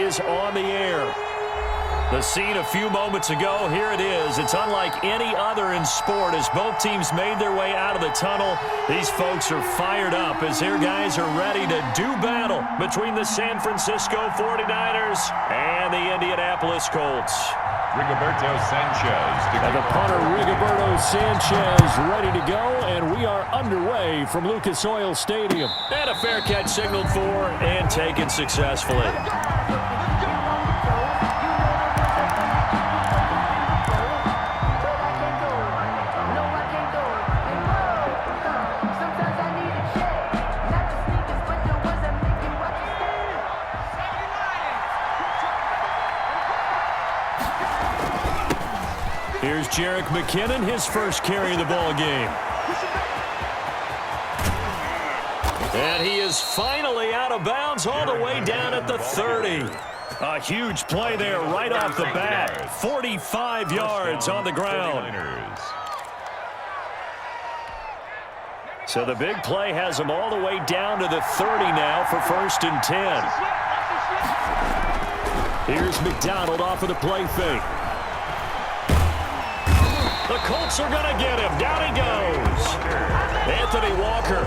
is on the air. The scene a few moments ago, here it is. It's unlike any other in sport as both teams made their way out of the tunnel. These folks are fired up as their guys are ready to do battle between the San Francisco 49ers and the Indianapolis Colts. Rigoberto Sanchez. And the punter, Rigoberto Sanchez, ready to go, and we are underway from Lucas Oil Stadium. And a fair catch signaled for and taken successfully. Here's Jerick McKinnon, his first carry of the ball game. And he is finally out of bounds all the way down at the 30. A huge play there right off the bat. 45 yards on the ground. So the big play has him all the way down to the 30 now for 1st and 10. Here's McDonald off of the play fake. The Colts are going to get him. Down he goes. Anthony Walker.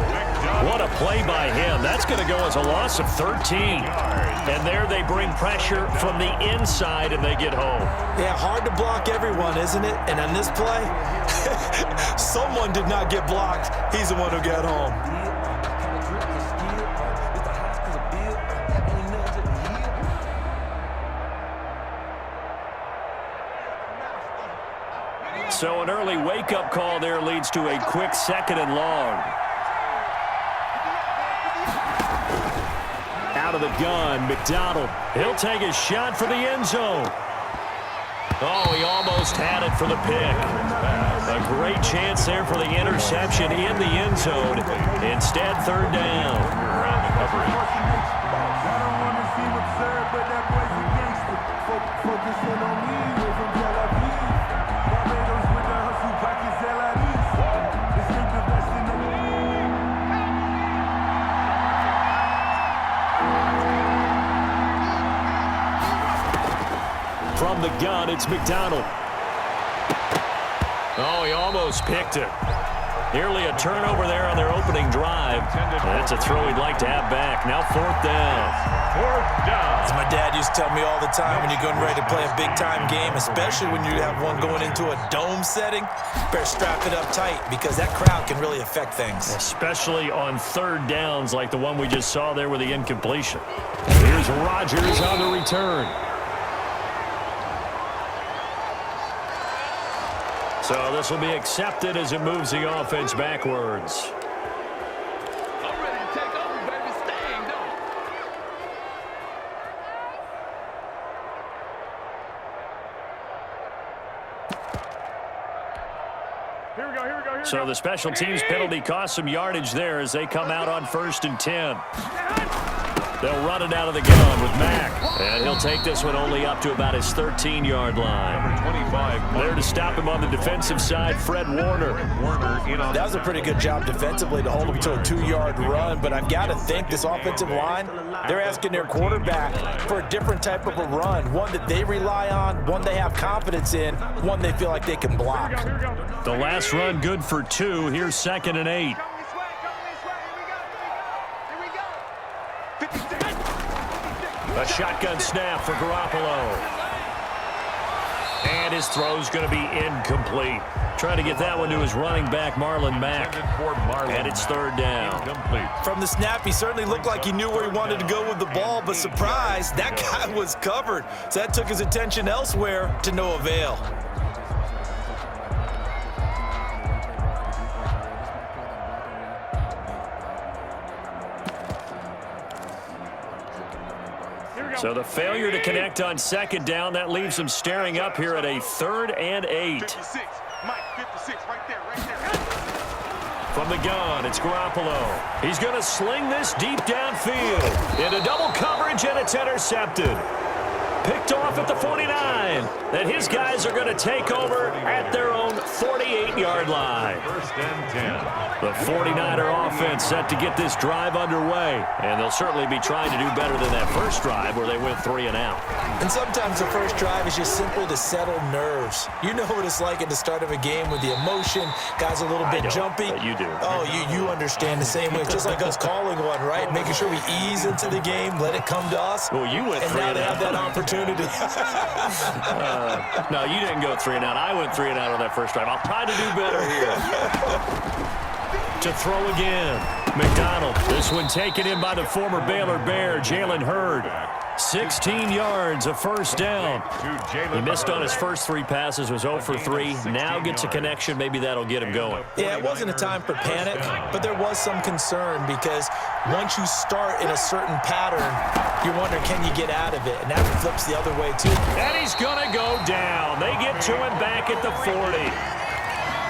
What a play by him. That's going to go as a loss of 13. And there they bring pressure from the inside and they get home. Yeah, hard to block everyone, isn't it? And on this play, someone did not get blocked. He's the one who got home. So an early wake-up call there leads to a quick 2nd and long. Out of the gun, McDonald. He'll take a shot for the end zone. Oh, he almost had it for the pick. A great chance there for the interception in the end zone. Instead, 3rd down. From the gun, it's McDonald. Oh, he almost picked it. Nearly a turnover there on their opening drive. That's a throw he'd like to have back. Now 4th down. 4th down. As my dad used to tell me all the time, when you're getting ready to play a big-time game, especially when you have one going into a dome setting, better strap it up tight because that crowd can really affect things. Especially on 3rd downs like the one we just saw there with the incompletion. Here's Rodgers on the return. So this will be accepted as it moves the offense backwards. I'm ready to take over, baby. Staying, though. Here we go. So the special teams penalty cost some yardage there as they come out on 1st and 10. They'll run it out of the gun with Mack. And he'll take this one only up to about his 13-yard line. Number 25. There to stop him on the defensive side, Fred Warner. That was a pretty good job defensively to hold him to a 2-yard run, but I've got to think this offensive line, they're asking their quarterback for a different type of a run, one that they rely on, one they have confidence in, one they feel like they can block. The last run good for 2. Here's 2nd and 8. A shotgun snap for Garoppolo. And his throw's going to be incomplete. Trying to get that one to his running back, Marlon Mack. And it's 3rd down. From the snap, he certainly looked like he knew where he wanted to go with the ball, but surprise, that guy was covered. So that took his attention elsewhere to no avail. So the failure to connect on 2nd down, that leaves him staring up here at a 3rd and 8. 56. Mike, 56, right there. From the gun, it's Garoppolo. He's going to sling this deep downfield. Into double coverage, and it's intercepted. Picked off at the 49. And his guys are going to take over at their own 48-yard line. First and 10. The 49er offense set to get this drive underway. And they'll certainly be trying to do better than that first drive where they went 3 and out. And sometimes the first drive is just simply to settle nerves. You know what it's like at the start of a game with the emotion. Guys a little bit jumpy. You do. Oh, you understand the same way. It's just like us calling one, right? Making sure we ease into the game, let it come to us. Well, you went and 3 now and they out. have that opportunity. No, you didn't go 3 and out. I went 3 and out on that first drive. I'll try to do better here. To throw again. McDonald. This one taken in by the former Baylor Bear, Jalen Hurd. 16 yards, a first down. He missed on his first 3 passes, was 0 for 3. Now gets a connection. Maybe that'll get him going. Yeah, it wasn't a time for panic, but there was some concern because once you start in a certain pattern, you're wondering, can you get out of it? And that flips the other way, too. And he's going to go down. They get to him back at the 40.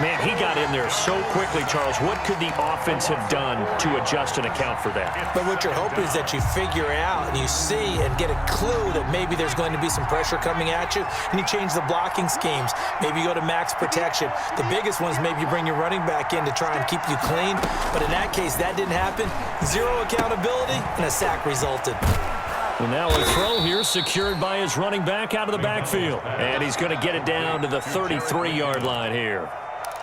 Man, he got in there so quickly, Charles. What could the offense have done to adjust and account for that? But what you're hoping is that you figure out and you see and get a clue that maybe there's going to be some pressure coming at you, and you change the blocking schemes. Maybe you go to max protection. The biggest one is maybe you bring your running back in to try and keep you clean. But in that case, that didn't happen. 0 accountability, and a sack resulted. And now a throw here secured by his running back out of the backfield. And he's going to get it down to the 33-yard line here.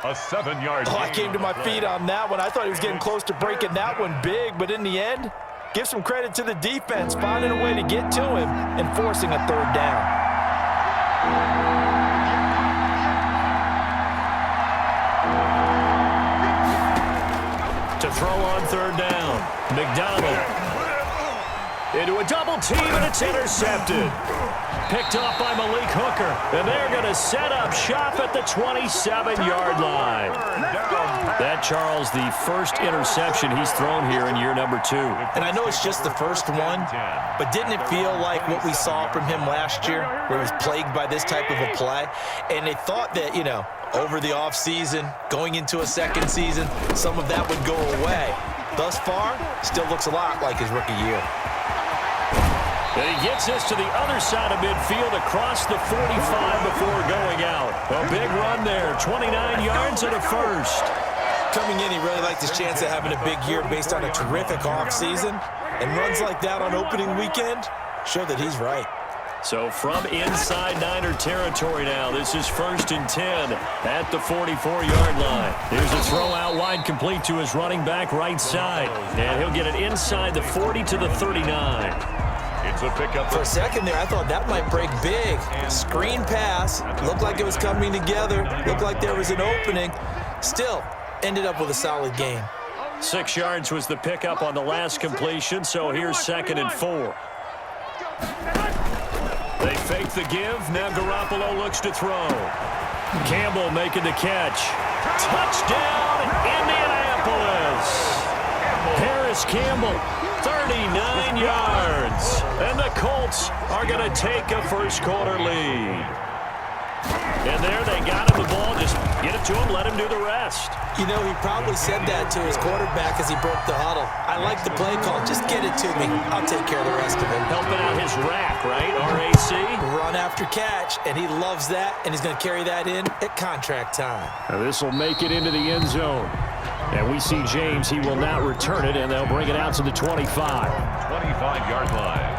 A 7-yard Oh, I came to my feet on that one. I thought he was getting close to breaking that one big, but in the end, give some credit to the defense, finding a way to get to him and forcing a 3rd down. To throw on 3rd down, McDonald. Into a double team, and it's intercepted. Picked off by Malik Hooker. And they're going to set up shop at the 27-yard line. That, Charles, the first interception he's thrown here in year number 2. And I know it's just the first one, but didn't it feel like what we saw from him last year, where he was plagued by this type of a play? And they thought that, you know, over the offseason, going into a second season, some of that would go away. Thus far, still looks a lot like his rookie year. And he gets this to the other side of midfield across the 45 before going out. A big run there, 29 yards and a first. Coming in, he really liked his chance of having a big year based on a terrific offseason. And runs like that on opening weekend show that he's right. So from inside Niner territory now, this is 1st and 10 at the 44-yard line. Here's a throw out wide complete to his running back right side. And he'll get it inside the 40 to the 39. It's a pickup. For a second there, I thought that might break big. Screen pass. Looked like it was coming together. Looked like there was an opening. Still, ended up with a solid game. 6 yards was the pickup on the last completion, so here's 2nd and 4. They fake the give. Now Garoppolo looks to throw. Campbell making the catch. Touchdown, Indianapolis. Harris Campbell, 39 yards. And the Colts are going to take a first-quarter lead. And there they got him the ball. Just get it to him, let him do the rest. You know, he probably said that to his quarterback as he broke the huddle. I like the play call. Just get it to me. I'll take care of the rest of it. Helping out his rack, right? RAC. Run after catch, and he loves that, and he's going to carry that in at contract time. Now this will make it into the end zone. And we see James. He will not return it, and they'll bring it out to the 25. 25-yard line.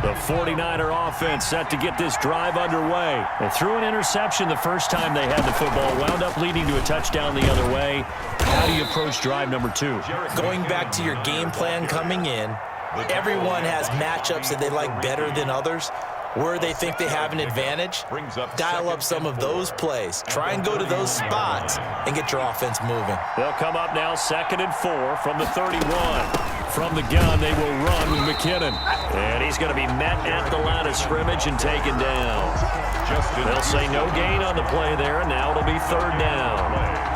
The 49er offense set to get this drive underway. They threw an interception the first time they had the football, wound up leading to a touchdown the other way. How do you approach drive number 2? Going back to your game plan coming in, everyone has matchups that they like better than others, where they think they have an advantage. Dial up some of those plays. Try and go to those spots and get your offense moving. They'll come up now 2nd and 4 from the 31. From the gun, they will run with McKinnon. And he's going to be met at the line of scrimmage and taken down. They'll say no gain on the play there, and now it'll be 3rd down.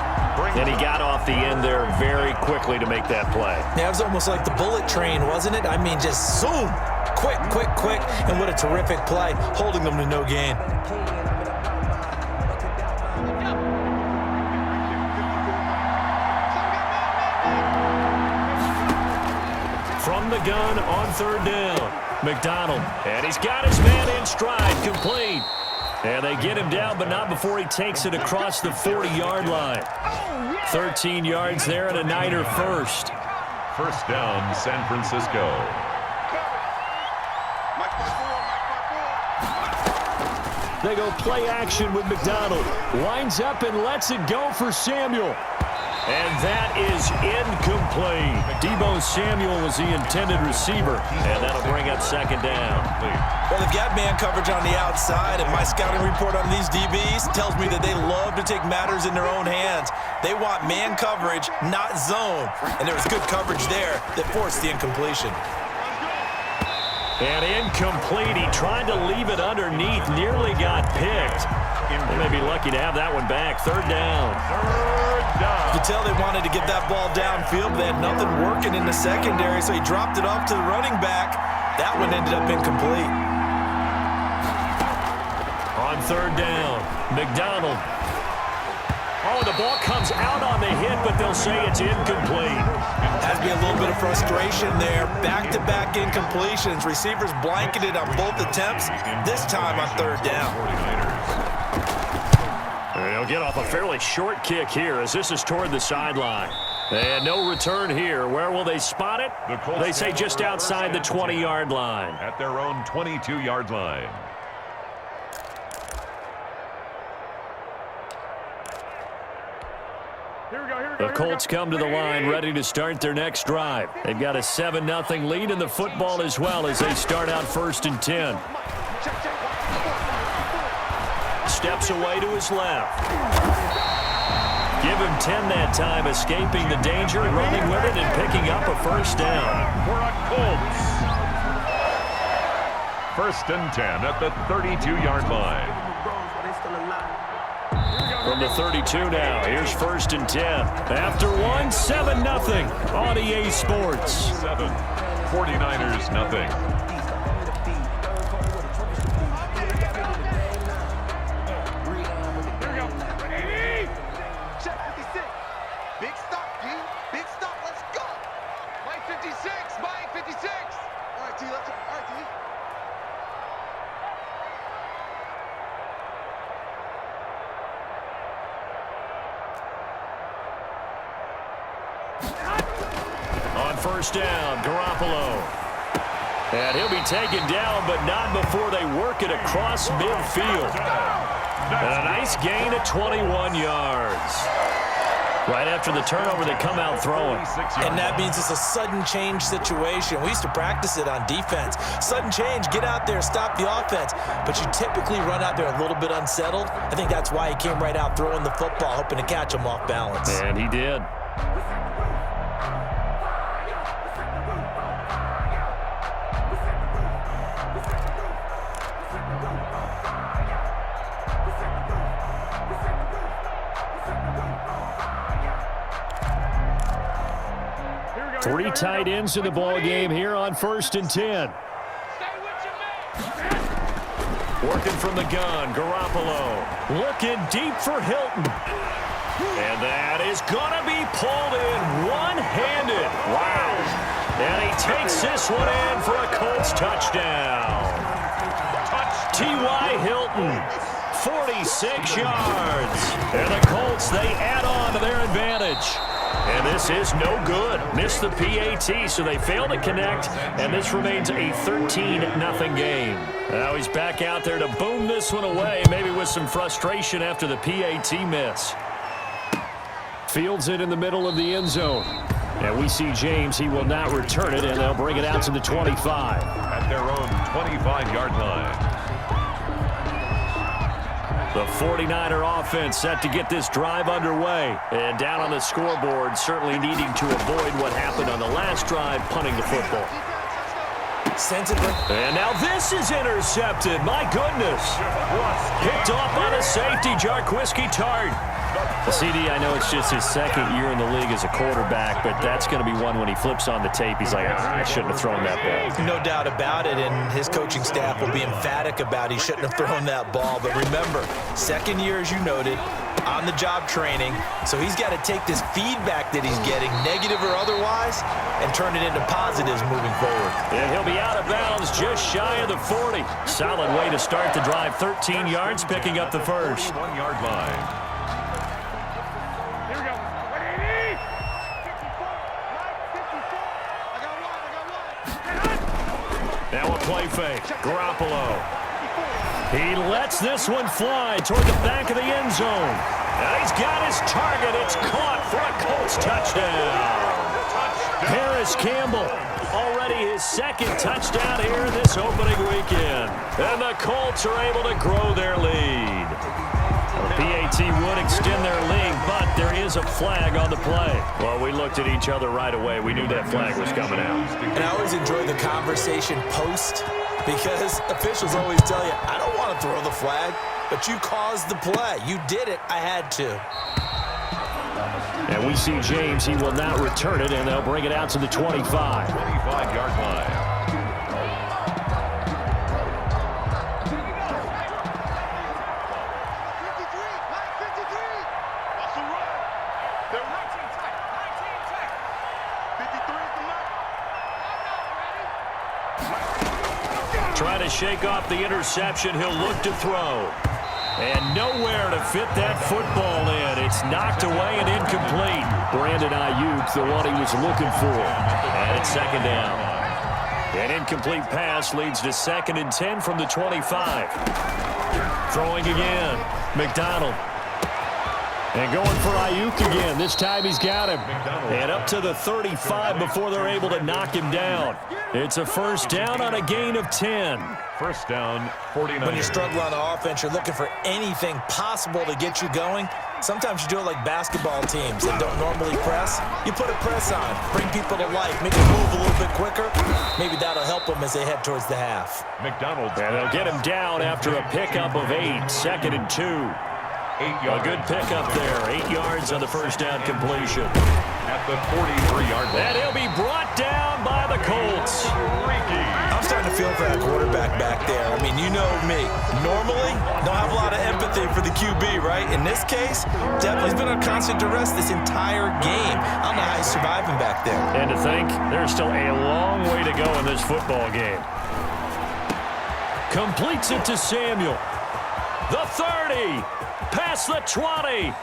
And he got off the end there very quickly to make that play. Yeah, it was almost like the bullet train, wasn't it? I mean, just zoom. Quick, quick, quick. And what a terrific play, holding them to no gain. From from the gun on third down. McDonald, and he's got his man in stride, complete. And they get him down, but not before he takes it across the 40-yard line. 13 yards there and a Niner first. First down, San Francisco. They go play action with McDonald. Winds up and lets it go for Samuel. And that is incomplete. Deebo Samuel was the intended receiver, and that'll bring up second down. Well, they've got man coverage on the outside, and my scouting report on these DBs tells me that they love to take matters in their own hands. They want man coverage, not zone. And there was good coverage there that forced the incompletion. And incomplete. He tried to leave it underneath, nearly got picked. They may be lucky to have that one back. Third down. You could tell they wanted to get that ball downfield, but they had nothing working in the secondary, so he dropped it off to the running back. That one ended up incomplete. On third down, McDonald. Oh, the ball comes out on the hit, but they'll say it's incomplete. Has to be a little bit of frustration there. Back-to-back incompletions. Receivers blanketed on both attempts, this time on third down. They'll get off a fairly short kick here as this is toward the sideline. And no return here. Where will they spot it? They say just outside the 20-yard line. At their own 22-yard line. The Colts come to the line ready to start their next drive. They've got a 7-0 lead in the football as well as they start out 1st and 10. Steps away to his left. Give him 10 that time, escaping the danger, running with it, and picking up a first down. For a Colts. 1st and 10 at the 32-yard line. From the 32 now, here's 1st and 10. After one, 7-0 on EA Sports. 7. 49ers, nothing. On first down, Garoppolo. And he'll be taken down, but not before they work it across midfield. And a nice gain of 21 yards. Right after the turnover, they come out throwing. And that means it's a sudden change situation. We used to practice it on defense. Sudden change, get out there, stop the offense. But you typically run out there a little bit unsettled. I think that's why he came right out throwing the football, hoping to catch him off balance. And he did. Three tight ends in the ball game here on 1st and 10. Working from the gun, Garoppolo. Looking deep for Hilton. And that is going to be pulled in one-handed. Wow. And he takes this one in for a Colts touchdown. T.Y. Hilton, 46 yards. And the Colts, they add on to their advantage. And this is no good. Missed the PAT, so they fail to connect, and this remains a 13-0 game. Now he's back out there to boom this one away, maybe with some frustration after the PAT miss. Fields it in the middle of the end zone. And we see James, he will not return it, and they'll bring it out to the 25. At their own 25-yard line. The 49er offense set to get this drive underway. And down on the scoreboard, certainly needing to avoid what happened on the last drive, punting the football. And now this is intercepted. My goodness. Picked off by the safety, Jarquiski Tart. CD, I know it's just his second year in the league as a quarterback, but that's going to be one when he flips on the tape. He's like, I shouldn't have thrown that ball. No doubt about it, and his coaching staff will be emphatic about he shouldn't have thrown that ball. But remember, second year, as you noted, on-the-job training, so he's got to take this feedback that he's getting, negative or otherwise, and turn it into positives moving forward. And he'll be out of bounds just shy of the 40. Solid way to start the drive. 13 yards, picking up the first. 1-yard line. Here we go. Now a play fake. Garoppolo. He lets this one fly toward the back of the end zone. And he's got his target. It's caught for a Colts touchdown. Paris Campbell, already his second touchdown here this opening weekend. And the Colts are able to grow their lead. The PAT would extend their lead, but there is a flag on the play. Well, we looked at each other right away. We knew that flag was coming out. And I always enjoy the conversation post, because officials always tell you, I don't want to throw the flag, but you caused the play. You did it. I had to. And we see James. He will not return it, and they'll bring it out to the 25. 25-yard line. Trying to shake off the interception. He'll look to throw. And nowhere to fit that football in. It's knocked away and incomplete. Brandon Ayuk, the one he was looking for. And it's second down. An incomplete pass leads to 2nd and 10 from the 25. Throwing again. McDonald. And going for Ayuk again. This time he's got him. And up to the 35 before they're able to knock him down. It's a first down on a gain of 10. First down, 49. When you struggle on the offense, you're looking for anything possible to get you going. Sometimes you do it like basketball teams that don't normally press. You put a press on, bring people to life, make them move a little bit quicker. Maybe that'll help them as they head towards the half. McDonald. And they'll get him down after a pickup of 8. 2nd and 2. 8 yards. A good pickup there. 8 yards on the first down completion. At the 43-yard line. And he'll be brought down by the Colts. I'm starting to feel for that quarterback back there. I mean, you know me. Normally, don't have a lot of empathy for the QB, right? In this case, definitely he's been on constant duress this entire game. I don't know how he's surviving back there. And to think, there's still a long way to go in this football game. Completes it to Samuel. The 30. Past the 20.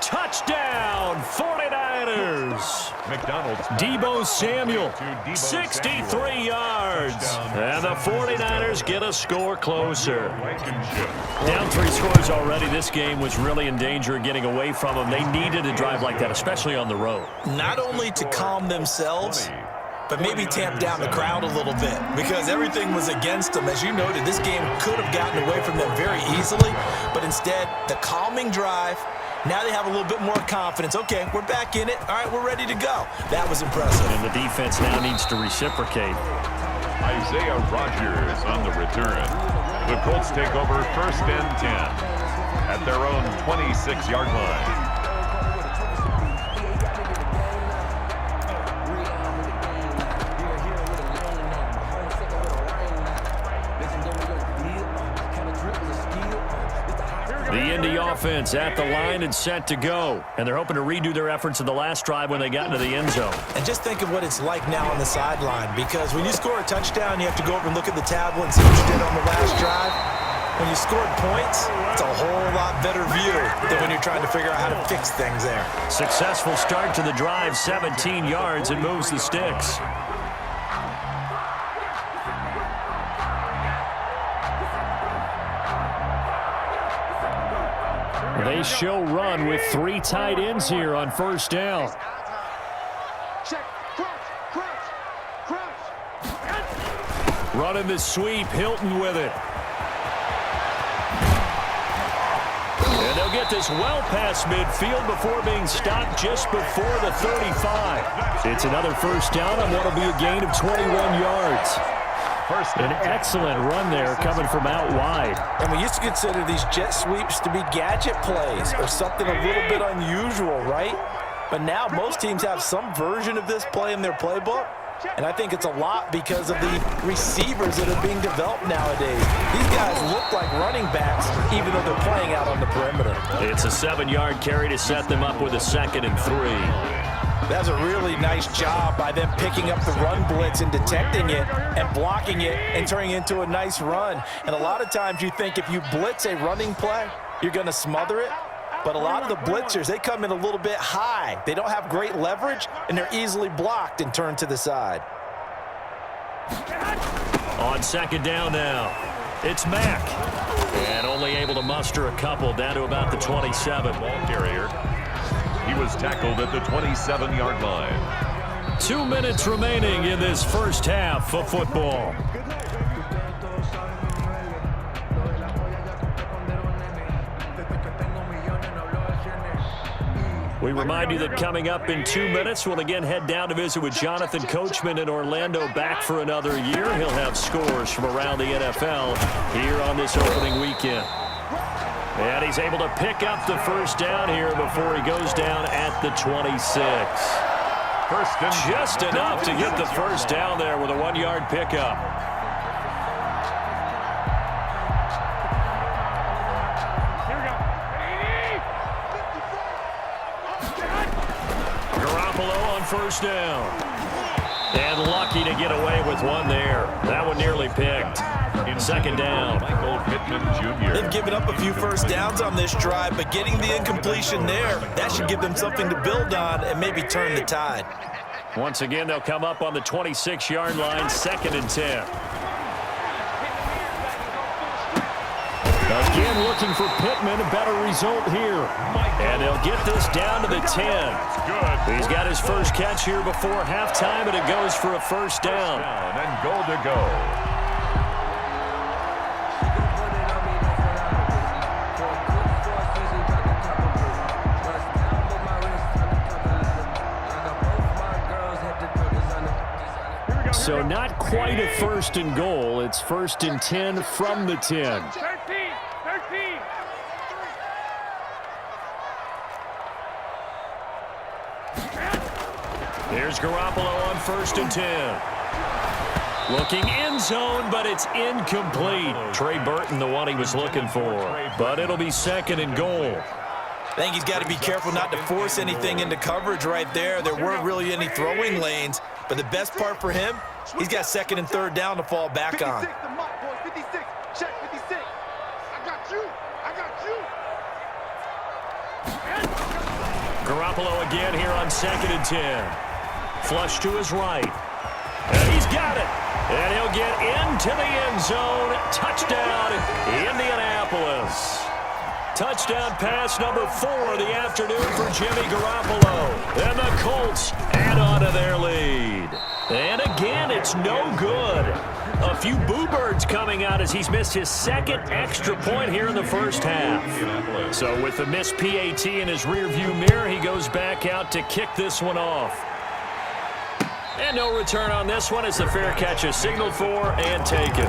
Touchdown, 49ers. McDonald's. Debo Samuel, 63 yards. And the 49ers get a score closer. Down 3 scores already. This game was really in danger of getting away from them. They needed a drive like that, especially on the road. Not only to calm themselves, but maybe tamp down the crowd a little bit, because everything was against them. As you noted, this game could have gotten away from them very easily, but instead, the calming drive. Now they have a little bit more confidence. Okay, we're back in it. All right, we're ready to go. That was impressive. And the defense now needs to reciprocate. Isaiah Rodgers on the return. The Colts take over 1st and 10 at their own 26-yard line. The Indy offense at the line and set to go. And they're hoping to redo their efforts in the last drive when they got into the end zone. And just think of what it's like now on the sideline, because when you score a touchdown, you have to go over and look at the tablet and see what you did on the last drive. When you scored points, it's a whole lot better view than when you're trying to figure out how to fix things there. Successful start to the drive, 17 yards, and moves the sticks. They show run with 3 tight ends here on first down. Check, crouch. Running the sweep, Hilton with it. And they'll get this well past midfield before being stopped just before the 35. It's another first down on what will be a gain of 21 yards. An excellent run there coming from out wide. And we used to consider these jet sweeps to be gadget plays or something a little bit unusual, right? But now most teams have some version of this play in their playbook. And I think it's a lot because of the receivers that are being developed nowadays. These guys look like running backs even though they're playing out on the perimeter. It's a 7-yard carry to set them up with a 2nd and 3. That's a really nice job by them picking up the run blitz and detecting it and blocking it and turning it into a nice run. And a lot of times you think if you blitz a running play, you're going to smother it. But a lot of the blitzers, they come in a little bit high. They don't have great leverage, and they're easily blocked and turned to the side. On second down now, it's Mack. And only able to muster a couple down to about the 27. Ball carrier. He was tackled at the 27-yard line. 2 minutes remaining in this first half of football. We remind you that coming up in 2 minutes, we'll again head down to visit with Jonathan Coachman in Orlando, back for another year. He'll have scores from around the NFL here on this opening weekend. And he's able to pick up the first down here before he goes down at the 26. First and Just enough to get the first down there with a 1-yard pickup. Garoppolo on first down. And lucky to get away with one there. That one nearly picked. Second down. Michael Pittman Jr. They've given up a few first downs on this drive, but getting the incompletion there, that should give them something to build on and maybe turn the tide. Once again, they'll come up on the 26-yard line, second and 10. Again, looking for Pittman, a better result here. And they'll get this down to the 10. Good. He's got his first catch here before halftime, and it goes for a first down. And goal to go. So not quite a first and goal. It's first and 10 from the 10. 13. Here's Garoppolo on first and 10. Looking end zone, but it's incomplete. Trey Burton, the one he was looking for. But it'll be second and goal. I think he's got to be careful not to force anything into coverage right there. There weren't really any throwing lanes. But the best part for him, he's got second and third down to fall back on. 56, the mark, boys. 56. Check 56. I got you. Garoppolo again here on second and 10. Flush to his right. And he's got it. And he'll get into the end zone. Touchdown, Indianapolis. Touchdown pass number 4 of the afternoon for Jimmy Garoppolo. And the Colts add on to their lead. And again, it's no good. A few boo birds coming out as he's missed his second extra point here in the first half. So with the missed PAT in his rearview mirror, he goes back out to kick this one off. And no return on this one as the fair catch is signaled for and taken.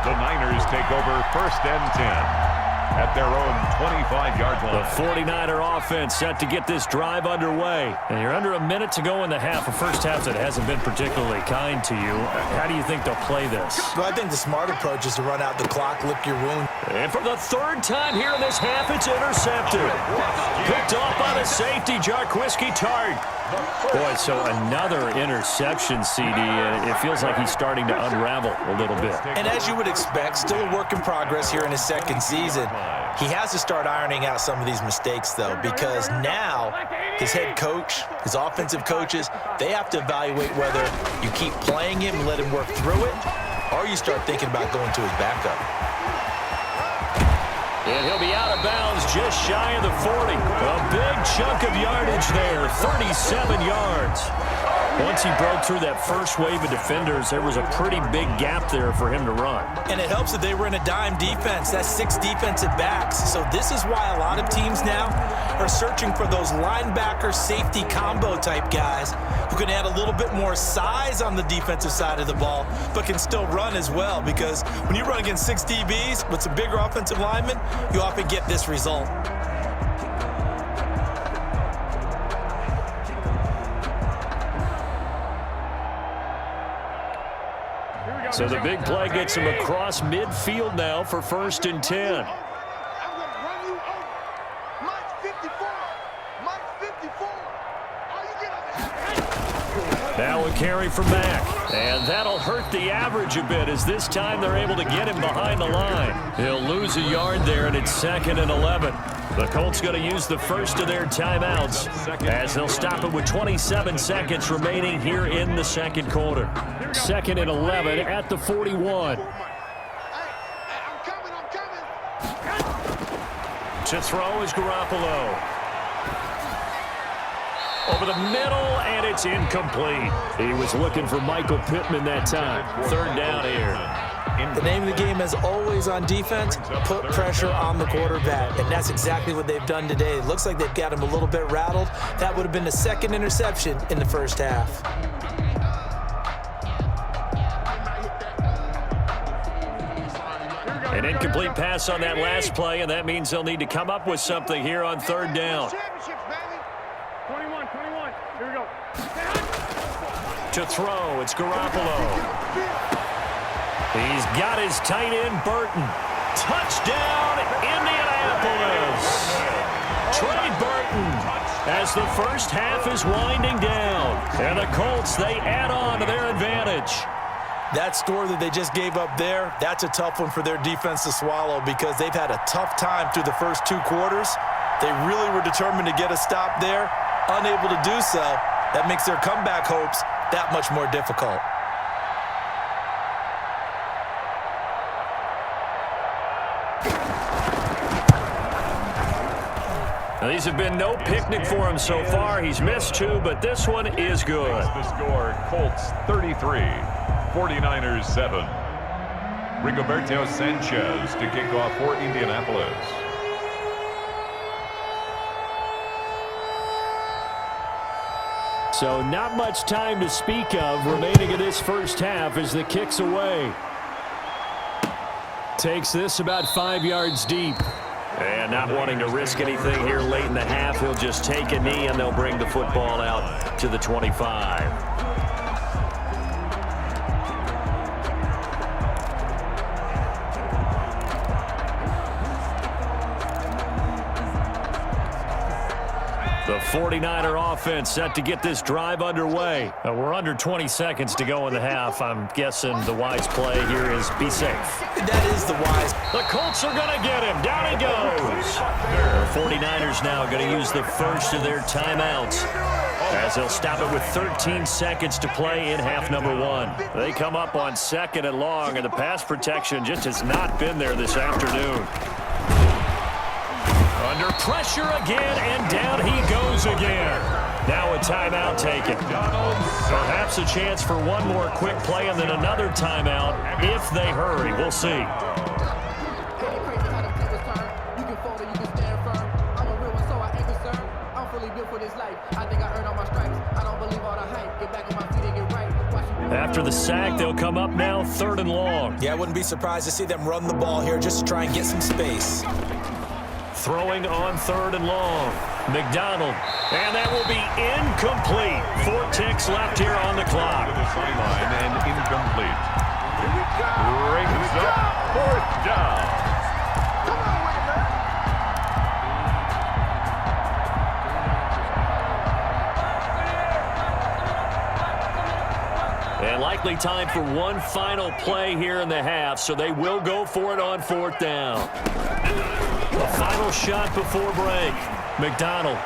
The Niners take over first and 10. At their own 25-yard line. The 49er offense set to get this drive underway. And you're under a minute to go in the half, a first half that hasn't been particularly kind to you. How do you think they'll play this? Well, I think the smart approach is to run out the clock, lick your wound. And for the third time here in this half, it's intercepted. Picked off by the safety, Jarquiski Tart. Boy, so another interception, CD. It feels like he's starting to unravel a little bit. And as you would expect, still a work in progress here in his second season. He has to start ironing out some of these mistakes, though, because now his head coach, his offensive coaches, they have to evaluate whether you keep playing him and let him work through it, or you start thinking about going to his backup. And he'll be out of bounds just shy of the 40. A big chunk of yardage there, 37 yards. Once he broke through that first wave of defenders, there was a pretty big gap there for him to run. And it helps that they were in a dime defense. That's 6 defensive backs. So this is why a lot of teams now are searching for those linebacker safety combo type guys who can add a little bit more size on the defensive side of the ball, but can still run as well. Because when you run against 6 DBs with some bigger offensive linemen, you often get this result. So the big play gets him across midfield now for first and 10. I'm going to run you over. Mike 54. Mike 54. All you Now a carry from Mack. And that'll hurt the average a bit as this time they're able to get him behind the line. He'll lose a yard there, and it's 2nd and 11. The Colts going to use the first of their timeouts as they'll stop it with 27 seconds remaining here in the second quarter. 2nd and 11 at the 41. To throw is Garoppolo. Over the middle, and it's incomplete. He was looking for Michael Pittman that time. 3rd down here. The name of the game is always on defense, put pressure on the quarterback, and that's exactly what they've done today. It looks like they've got him a little bit rattled. That would have been the 2nd interception in the first half. An incomplete pass on that last play, and that means they'll need to come up with something here on 3rd down. 21, here we go. To throw, it's Garoppolo. He's got his tight end, Burton. Touchdown, Indianapolis. Trey Burton as the first half is winding down. And the Colts, they add on to their advantage. That score that they just gave up there, that's a tough one for their defense to swallow because they've had a tough time through the first 2 quarters. They really were determined to get a stop there. Unable to do so, that makes their comeback hopes that much more difficult. Now, these have been no picnic for him so far. He's missed 2, but this one is good. The score, Colts 33, 49ers 7. Rigoberto Sanchez to kick off for Indianapolis. So not much time to speak of remaining in this first half as the kick's away. Takes this about 5 yards deep. And not wanting to risk anything here late in the half, he'll just take a knee and they'll bring the football out to the 25. The 49er offense set to get this drive underway. We're under 20 seconds to go in the half. I'm guessing the wise play here is be safe. That is the wise. The Colts are going to get him. Down he goes. The 49ers now going to use the first of their timeouts as they'll stop it with 13 seconds to play in half number 1. They come up on 2nd and long, and the pass protection just has not been there this afternoon. Under pressure again, and down he goes again. Now a timeout taken. Perhaps a chance for one more quick play and then another timeout if they hurry. We'll see. After the sack, they'll come up now 3rd and long. Yeah, I wouldn't be surprised to see them run the ball here just to try and get some space. Throwing on 3rd and long. McDonald. And that will be incomplete. 4 ticks left here on the clock. To the sideline and incomplete. Brings up 4th down. And likely time for one final play here in the half, so they will go for it on 4th down. A final shot before break. McDonald.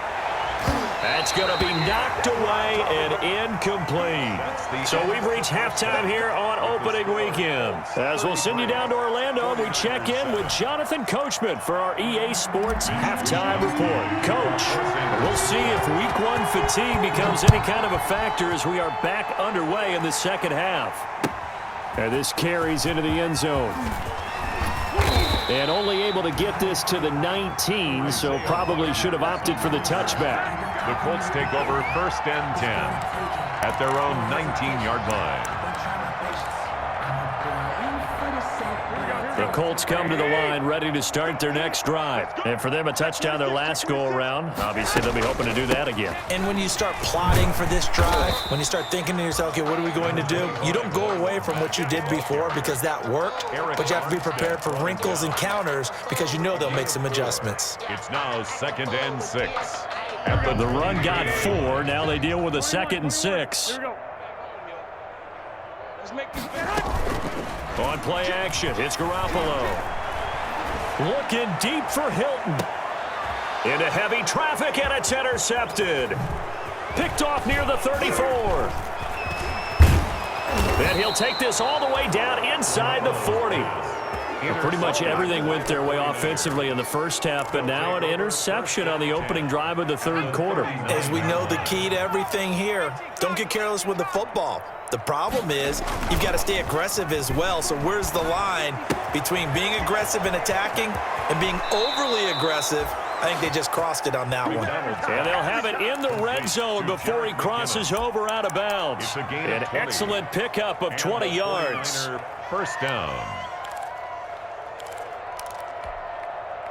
That's going to be knocked away and incomplete. So we've reached halftime here on opening weekend. As we'll send you down to Orlando, we check in with Jonathan Coachman for our EA Sports Halftime Report. Coach, we'll see if Week 1 fatigue becomes any kind of a factor as we are back underway in the second half. And this carries into the end zone. And only able to get this to the 19, so probably should have opted for the touchback. The Colts take over 1st and 10 at their own 19-yard line. The Colts come to the line ready to start their next drive. And for them, a touchdown their last go-around. Obviously, they'll be hoping to do that again. And when you start plotting for this drive, when you start thinking to yourself, okay, what are we going to do? You don't go away from what you did before because that worked, but you have to be prepared for wrinkles and counters because you know they'll make some adjustments. It's now 2nd and 6. The run got 4. Now they deal with a 2nd and 6. On play action, it's Garoppolo. Looking deep for Hilton. Into heavy traffic, and it's intercepted. Picked off near the 34. And he'll take this all the way down inside the 40. Well, pretty much everything went their way offensively in the first half, but now an interception on the opening drive of the third quarter. As we know, the key to everything here, don't get careless with the football. The problem is you've got to stay aggressive as well. So where's the line between being aggressive and attacking and being overly aggressive? I think they just crossed it on that one. And they'll have it in the red zone before he crosses over out of bounds. An excellent pickup of 20 yards. First down.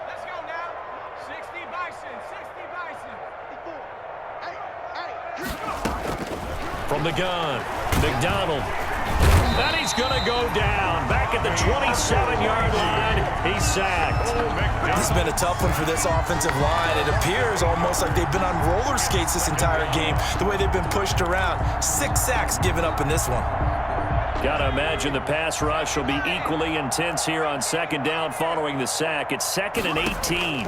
Let's go now. 60 Bison, 60 Bison. 54. From the gun, McDonald. And he's going to go down. Back at the 27-yard line, he's sacked. This has been a tough one for this offensive line. It appears almost like they've been on roller skates this entire game, the way they've been pushed around. 6 sacks given up in this one. Got to imagine the pass rush will be equally intense here on second down following the sack. It's 2nd and 18.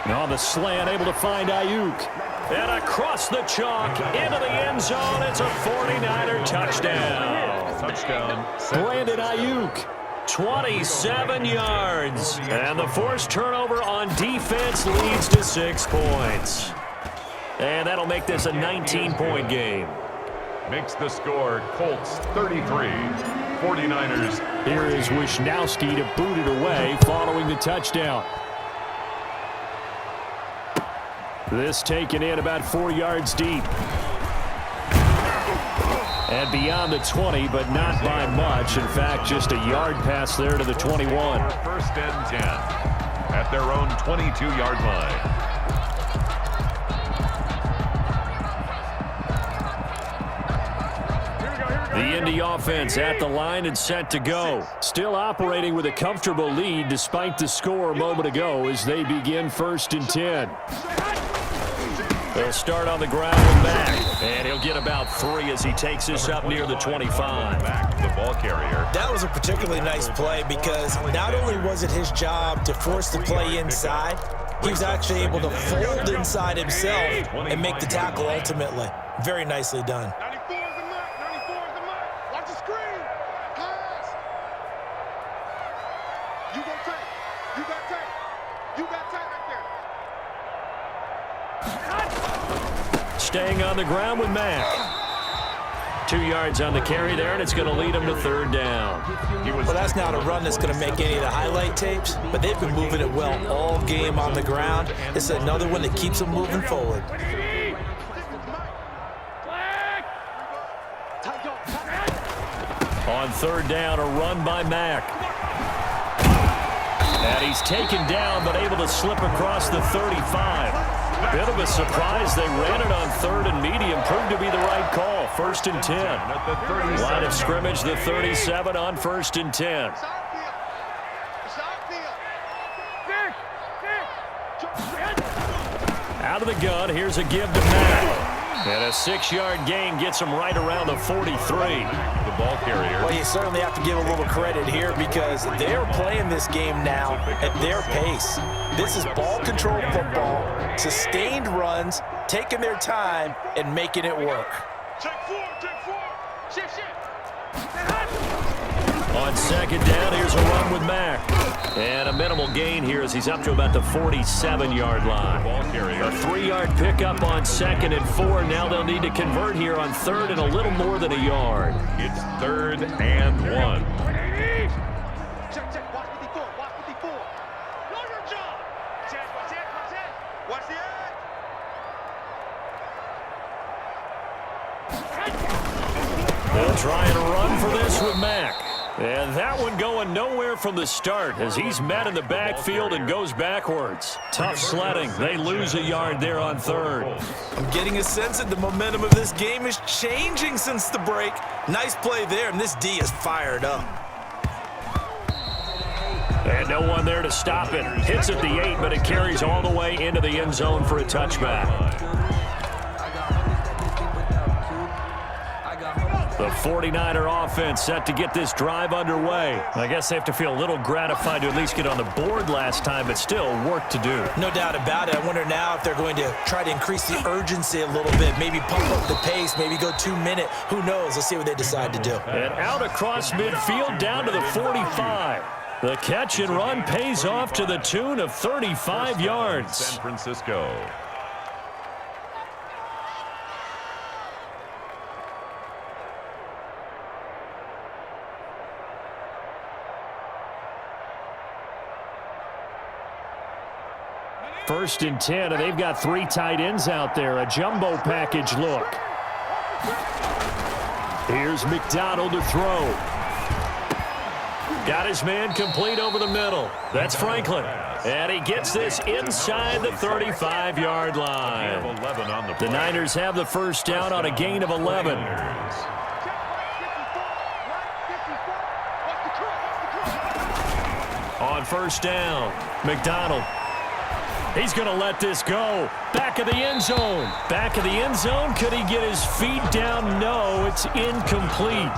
Now the slant, able to find Ayuk. And across the chalk, into the end zone, it's a 49er touchdown. Touchdown. Brandon Ayuk, 27 yards. And the forced turnover on defense leads to 6 points. And that'll make this a 19-point game. Makes the score Colts 33, 49ers. Here is Wisnowski to boot it away following the touchdown. This taken in about 4 yards deep. And beyond the 20, but not by much. In fact, just a yard pass there to the 21. First and 10 at their own 22-yard line. The Indy offense at the line and set to go. Still operating with a comfortable lead despite the score a moment ago as they begin 1st and 10. They'll start on the ground with Mack, and he'll get about 3 as he takes this up near the 25. Back the ball carrier. That was a particularly nice play because not only was it his job to force the play inside, he was actually able to fold inside himself and make the tackle ultimately. Very nicely done. 94 is the mark. 94 is the mark. Watch the screen. Pass. You go tight. You got tight. You got tight right there. Staying on the ground with Mack. 2 yards on the carry there, and it's going to lead him to 3rd down. Well, that's not a run that's going to make any of the highlight tapes, but they've been moving it well all game on the ground. It's another one that keeps them moving forward. On 3rd down, a run by Mack. And he's taken down, but able to slip across the 35. Bit of a surprise. They ran it on 3rd and medium. Proved to be the right call. 1st and 10. Line of scrimmage, the 37 on 1st and 10. Out of the gun, here's a give to Mack. And a 6-yard gain gets him right around the 43. The ball carrier. Well, you certainly have to give a little credit here because they're playing this game now at their pace. This is ball control football, sustained runs, taking their time, and making it work. Check 4. Shift. On 2nd down, here's a run with Mack. And a minimal gain here as he's up to about the 47-yard line. Ball carrier. A 3-yard pickup on 2nd and 4. Now they'll need to convert here on 3rd and a little more than a yard. It's 3rd and 1. Check. Watch 54. Know your job. Check. Watch the edge. They'll try and run for this with Mack. And that one going nowhere from the start as he's met in the backfield and goes backwards. Tough sledding. They lose a yard there on 3rd. I'm getting a sense that the momentum of this game is changing since the break. Nice play there, and this D is fired up. And no one there to stop it. Hits at the 8, but it carries all the way into the end zone for a touchback. The 49er offense set to get this drive underway. I guess they have to feel a little gratified to at least get on the board last time, but still work to do. No doubt about it. I wonder now if they're going to try to increase the urgency a little bit, maybe pump up the pace, maybe go 2 minute. Who knows? Let's see what they decide to do. And out across midfield down to the 45. The catch and run pays off to the tune of 35 yards. San Francisco. First and 10, and they've got 3 tight ends out there. A jumbo package look. Here's McDonald to throw. Got his man complete over the middle. That's Franklin. And he gets this inside the 35-yard line. The Niners have the first down on a gain of 11. On first down, McDonald. He's going to let this go. Back of the end zone. Back of the end zone. Could he get his feet down? No, it's incomplete.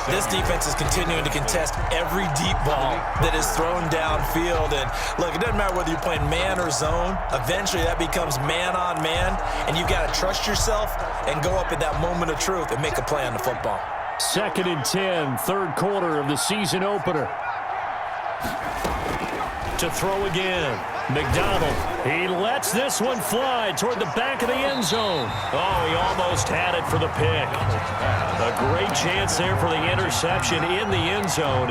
This defense is continuing to contest every deep ball that is thrown downfield. And look, it doesn't matter whether you're playing man or zone. Eventually that becomes man on man. And you've got to trust yourself and go up at that moment of truth and make a play on the football. Second and 10, third quarter of the season opener. To throw again. McDonald, he lets this one fly toward the back of the end zone. Oh, he almost had it for the pick. A great chance there for the interception in the end zone.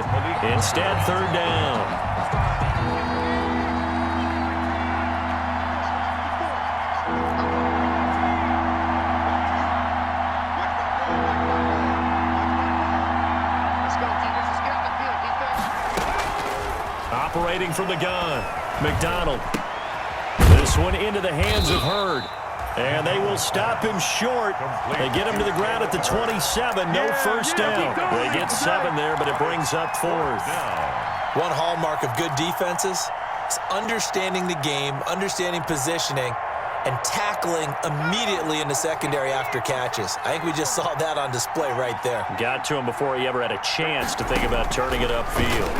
Instead, third down. Operating from the gun, McDonald. This one into the hands of Hurd. And they will stop him short. They get him to the ground at the 27. No first down. They get 7 there, but it brings up 4th. One hallmark of good defenses is understanding the game, understanding positioning, and tackling immediately in the secondary after catches. I think we just saw that on display right there. Got to him before he ever had a chance to think about turning it upfield.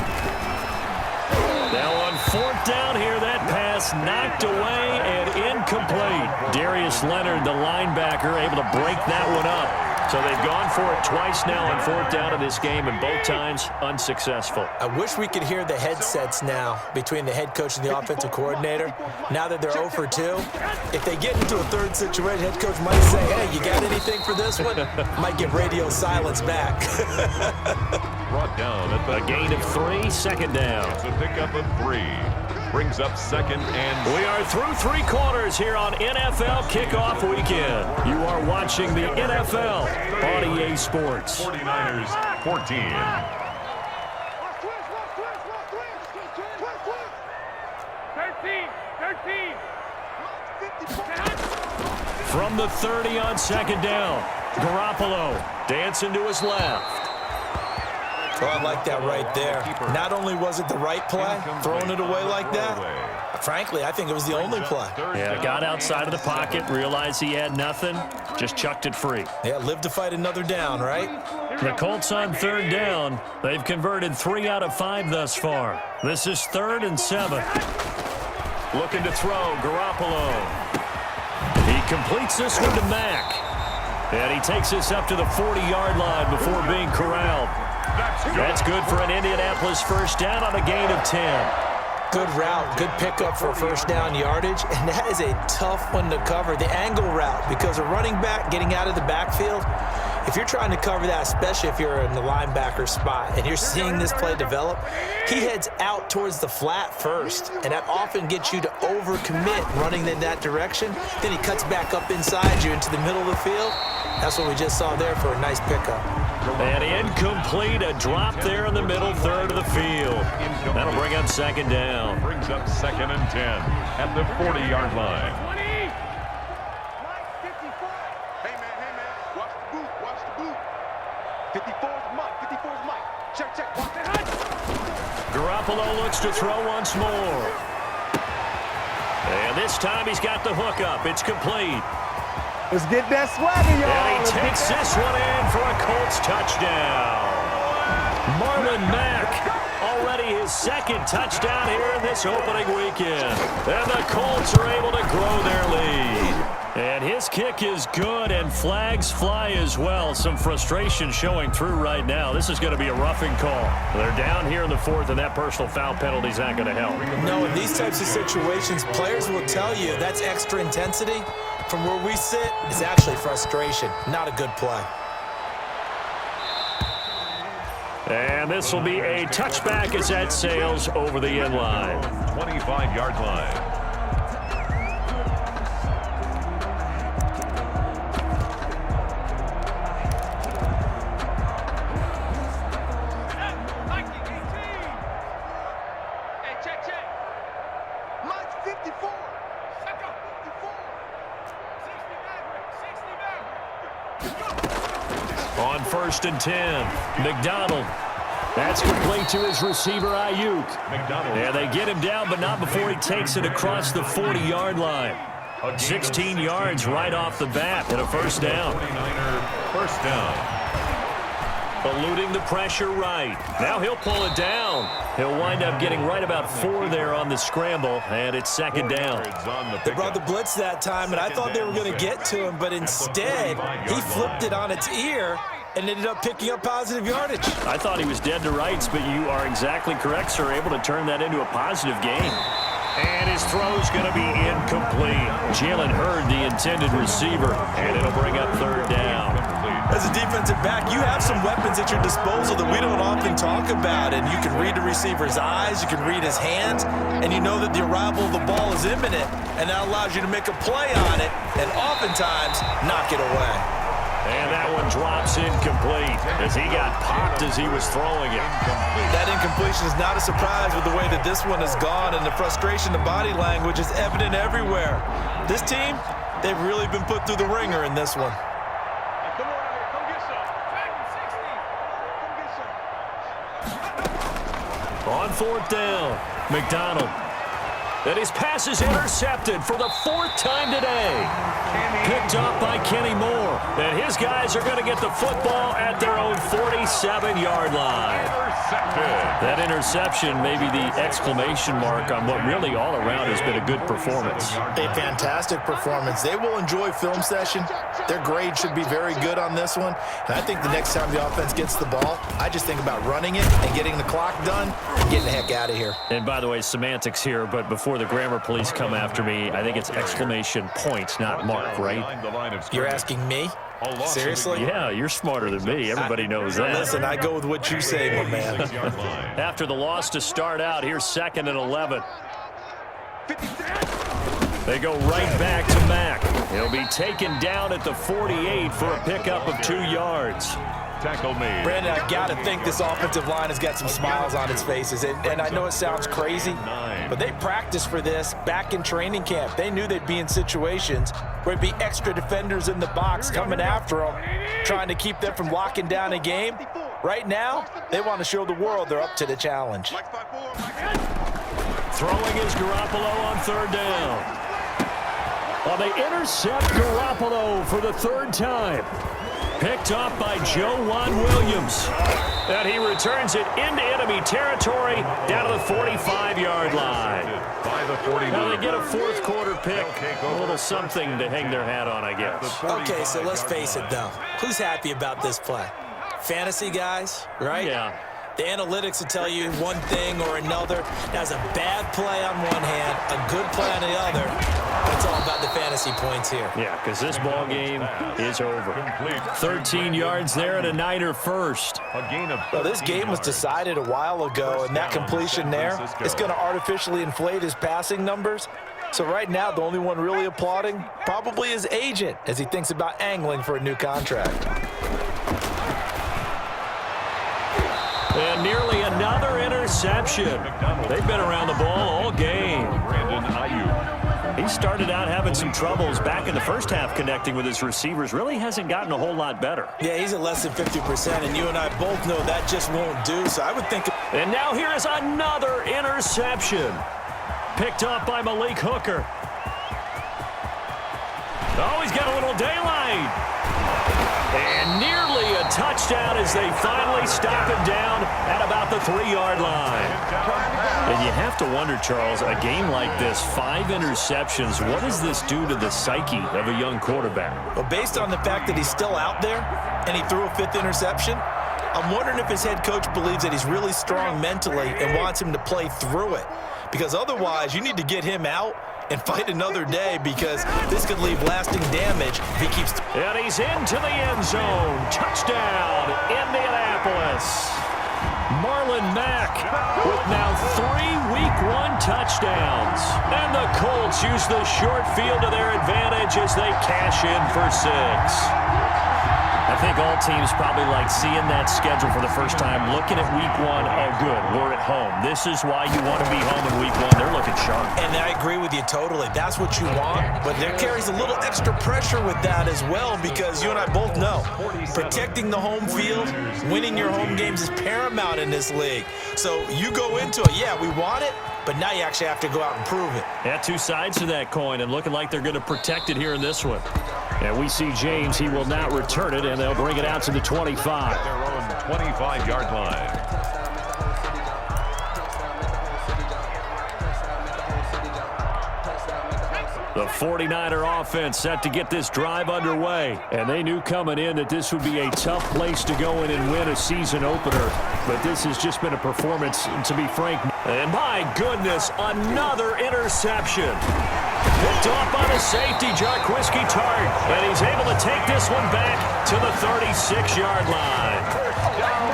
Now on 4th down here, that pass knocked away and incomplete. Darius Leonard, the linebacker, able to break that one up. So they've gone for it twice now on 4th down in this game, and both times unsuccessful. I wish we could hear the headsets now between the head coach and the offensive coordinator. Now that they're 0 for 2, if they get into a third situation, head coach might say, hey, you got anything for this one? Might get radio silence back. Brought down at the gain of 3, second down. It's a pickup of 3. Brings up second and... We are through 3 quarters here on NFL Kickoff Weekend. You are watching the NFL on EA Sports. 49ers 14. From the 30 on second down, Garoppolo dancing to his left. Oh, I like that right there. Not only was it the right play, throwing it away like that, frankly, I think it was the only play. Yeah, got outside of the pocket, realized he had nothing, just chucked it free. Yeah, live to fight another down, right? The Colts on third down. They've converted 3 out of 5 thus far. This is 3rd and 7. Looking to throw, Garoppolo. He completes this one to Mack. And he takes this up to the 40-yard line before being corralled. That's good for an Indianapolis first down on a gain of 10. Good route, good pickup for first down yardage, and that is a tough one to cover. The angle route, because a running back getting out of the backfield, if you're trying to cover that, especially if you're in the linebacker spot and you're seeing this play develop, he heads out towards the flat first, and that often gets you to overcommit running in that direction. Then he cuts back up inside you into the middle of the field. That's what we just saw there for a nice pickup. And incomplete, a drop there in the middle third of the field. That'll bring up second down. Brings up second and 10 at the 40-yard line. Hey, man, watch the boot. 54's Mike, 54's Mike. Check, watch it. Garoppolo looks to throw once more. And this time he's got the hook up. It's complete. Let's get that swagger, y'all. And he takes this one in for a Colts touchdown. Marlon Mack, already his second touchdown here in this opening weekend. And the Colts are able to grow their lead. And his kick is good, and flags fly as well. Some frustration showing through right now. This is going to be a roughing call. They're down here in the fourth, and that personal foul penalty is not going to help. No, in these types of situations, players will tell you that's extra intensity. From where we sit, it's actually frustration, not a good play. And this will be a touchback as that sails over the end line. 25-yard line. On 1st and 10, McDonald. That's complete to his receiver, Ayuk. And they get him down, but not before he takes it across the 40-yard line. 16 yards right off the bat and a first down. First down. Eluding the pressure right. Now he'll pull it down. He'll wind up getting right about 4 there on the scramble, and it's second down. They brought the blitz that time, and I thought they were going to get to him, but instead he flipped it on its ear and ended up picking up positive yardage. I thought he was dead to rights, but you are exactly correct, sir. Able to turn that into a positive gain. And his throw's going to be incomplete. Jalen Hurd, the intended receiver, and it'll bring up third down. As a defensive back, you have some weapons at your disposal that we don't often talk about, and you can read the receiver's eyes, you can read his hands, and you know that the arrival of the ball is imminent, and that allows you to make a play on it, and oftentimes knock it away. And that one drops incomplete as he got popped as he was throwing it. That incompletion is not a surprise with the way that this one has gone, and the frustration, the body language is evident everywhere. This team, they've really been put through the ringer in this one. On 4th down, McDonald. And his pass is intercepted for the 4th time today. Picked up by Kenny Moore. And his guys are going to get the football at their own 47-yard line. That interception may be the exclamation mark on what really all around has been a good performance. A fantastic performance. They will enjoy film session. Their grade should be very good on this one. And I think the next time the offense gets the ball, I just think about running it and getting the clock done and getting the heck out of here. And by the way, semantics here, but before the grammar police come after me, I think it's exclamation point, not mark, right? You're asking me? Seriously? Yeah, you're smarter than me. Everybody knows that. Listen, I go with what you say, my man. After the loss to start out, here's 2nd and 11. They go right back to Mack. He'll be taken down at the 48 for a pickup of 2 yards. Tackle made. Brandon, I got to think this offensive line has got some smiles on its faces. And I know it sounds crazy, but they practiced for this back in training camp. They knew they'd be in situations where there'd be extra defenders in the box coming after them, trying to keep them from locking down a game. Right now, they want to show the world they're up to the challenge. Throwing is Garoppolo on 3rd down. Well, they intercept Garoppolo for the 3rd time. Picked up by Joe Williams. And he returns it into enemy territory down to the 45-yard line. By the 40. Now they get a 4th quarter pick. A little something to hang their hat on, I guess. Okay, so let's face it, though. Who's happy about this play? Fantasy guys, right? Yeah. The analytics will tell you one thing or another. That's a bad play on one hand, a good play on the other. It's all about the fantasy points here. Yeah, because this ball game is over. 13 yards there and a Niner first. Well, this game was decided a while ago, and that completion there is going to artificially inflate his passing numbers. So right now, the only one really applauding probably his agent as he thinks about angling for a new contract. And nearly another interception. They've been around the ball all game. He started out having some troubles back in the first half connecting with his receivers. Really hasn't gotten a whole lot better. Yeah, he's at less than 50%, and you and I both know that just won't do. So I would think. And now here is another interception. Picked up by Malik Hooker. Oh, he's got a little daylight. And nearly a touchdown as they finally stop him down at about the 3-yard line. And you have to wonder, Charles, a game like this, 5 interceptions, what does this do to the psyche of a young quarterback? Well, based on the fact that he's still out there and he threw a 5th interception, I'm wondering if his head coach believes that he's really strong mentally and wants him to play through it. Because otherwise, you need to get him out and fight another day, because this could leave lasting damage if he keeps... And he's into the end zone. Touchdown, Indianapolis. Marlon Mack with now 3 Week 1 touchdowns. And the Colts use the short field to their advantage as they cash in for 6. I think all teams probably like seeing that schedule for the first time, looking at Week 1, oh good, we're at home. This is why you want to be home in Week 1. They're looking sharp. And I agree with you totally. That's what you want, but there carries a little extra pressure with that as well, because you and I both know protecting the home field, winning your home games is paramount in this league. So you go into it, yeah, we want it, but now you actually have to go out and prove it. Yeah, 2 sides to that coin, and looking like they're going to protect it here in this one. And we see James, he will not return it, and they'll bring it out to the 25. Their own 25-yard line. The 49er offense set to get this drive underway. And they knew coming in that this would be a tough place to go in and win a season opener. But this has just been a performance, to be frank. And my goodness, another interception. Picked off by the safety, Jarquiski Tart. And he's able to take this one back to the 36-yard line.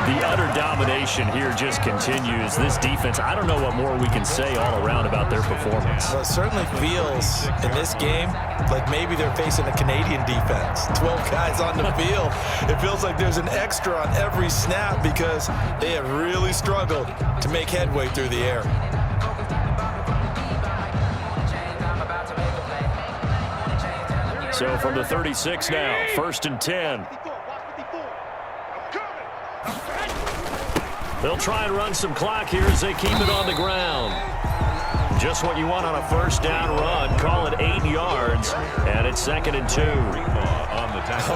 The utter domination here just continues. This defense, I don't know what more we can say all around about their performance. Well, it certainly feels in this game like maybe they're facing a Canadian defense. 12 guys on the field. It feels like there's an extra on every snap because they have really struggled to make headway through the air. So from the 36 now, 1st and 10. They'll try and run some clock here as they keep it on the ground. Just what you want on a 1st down run. Call it 8 yards, and it's 2nd and 2.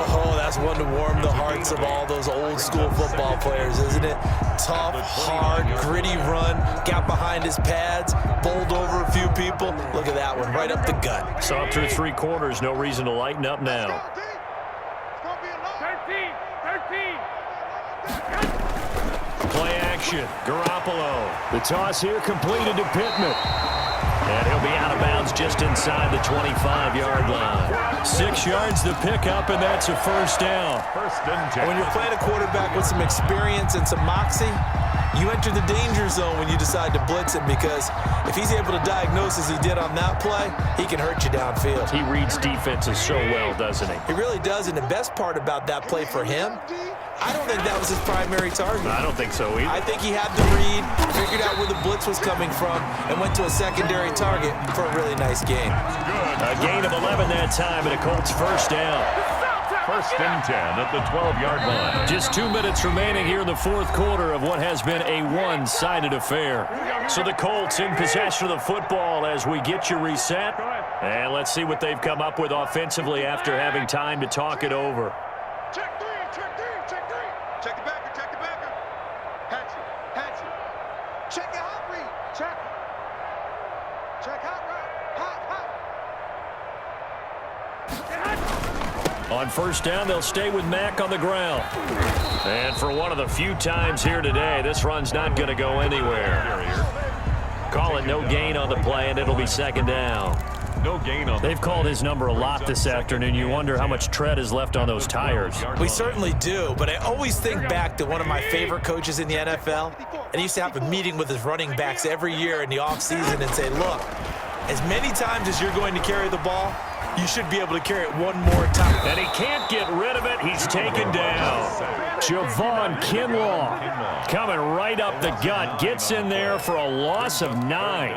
Oh, that's one to warm the hearts of all those old school football players, isn't it? Tough, hard, gritty run, got behind his pads, bowled over a few people. Look at that one, right up the gut. So up through 3 quarters, no reason to lighten up now. 13. Play action, Garoppolo. The toss here completed to Pittman. And he'll be out of bounds just inside the 25-yard line. 6 yards to pick up, and that's a 1st down. 1st and 10. When you're playing a quarterback with some experience and some moxie, you enter the danger zone when you decide to blitz him, because if he's able to diagnose as he did on that play, he can hurt you downfield. He reads defenses so well, doesn't he? He really does, and the best part about that play for him, I don't think that was his primary target. I don't think so either. I think he had the read, figured out where the blitz was coming from, and went to a secondary target for a really nice gain. A gain of 11 that time, and a Colts 1st down. 1st and 10 at the 12-yard line. Just 2 minutes remaining here in the 4th quarter of what has been a one-sided affair. So the Colts in possession of the football as we get you reset. And let's see what they've come up with offensively after having time to talk it over. Check 3, check 3, check 3. Check the backer, check the backer. Hands it. Check your hot read. Check. Check hot right. Hot. On 1st down, they'll stay with Mack on the ground. And for one of the few times here today, this run's not going to go anywhere. Call it no gain on the play, and it'll be 2nd down. No gain on. They've called his number a lot this afternoon. You wonder how much tread is left on those tires. We certainly do, but I always think back to one of my favorite coaches in the NFL, and he used to have a meeting with his running backs every year in the offseason and say, look, as many times as you're going to carry the ball, you should be able to carry it one more time. And he can't get rid of it. He's taken down. Javon Kinlaw coming right up the gut. Gets in there for a loss of 9.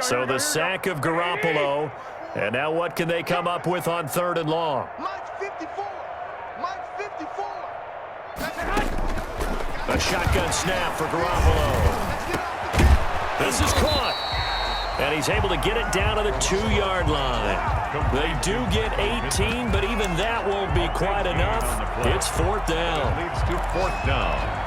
So the sack of Garoppolo. And now what can they come up with on 3rd and long? Mike's 54. Mike's 54. A shotgun snap for Garoppolo. This is caught. And he's able to get it down to the 2-yard line. They do get 18, but even that won't be quite enough. It's 4th down. It leads to 4th down.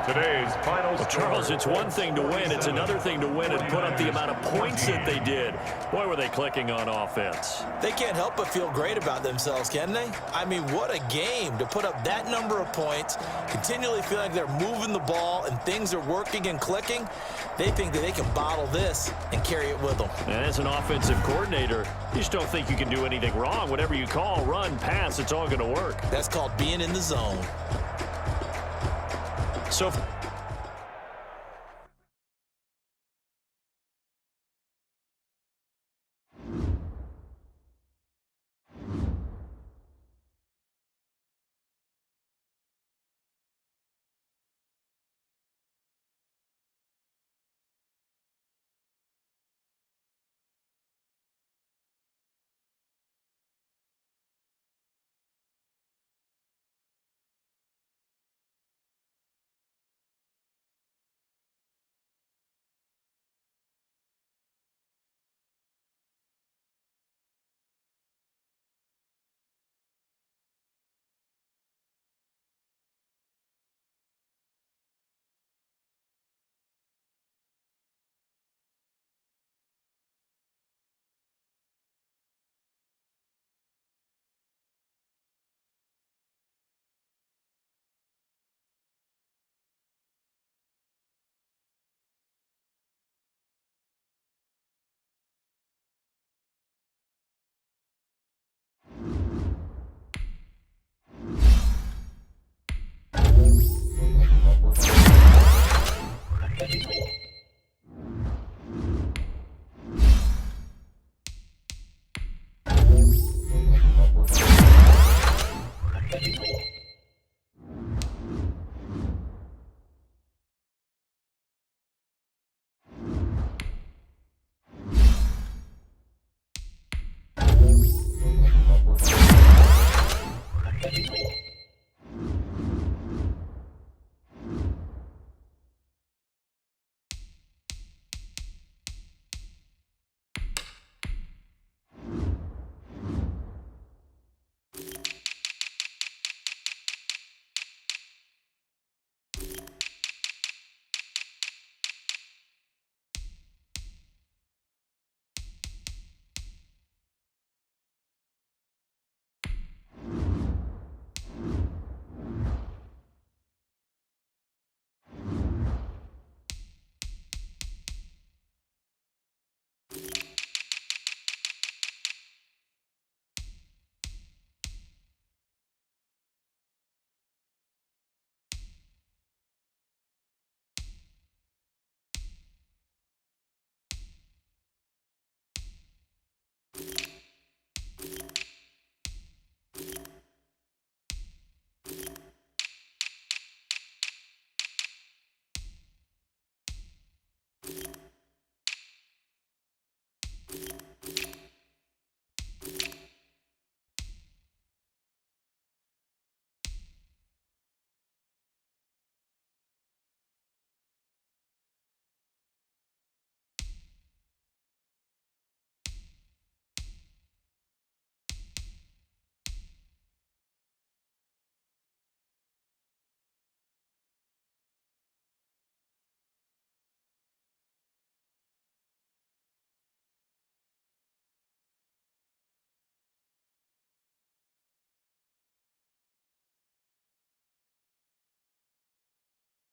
Today's final score. Charles, it's one thing to win. It's another thing to win and put up the amount of points that they did. Boy, were they clicking on offense. They can't help but feel great about themselves, can they? I mean, what a game to put up that number of points, continually feeling like they're moving the ball and things are working and clicking. They think that they can bottle this and carry it with them. And as an offensive coordinator, you just don't think you can do anything wrong. Whatever you call, run, pass, it's all going to work. That's called being in the zone. So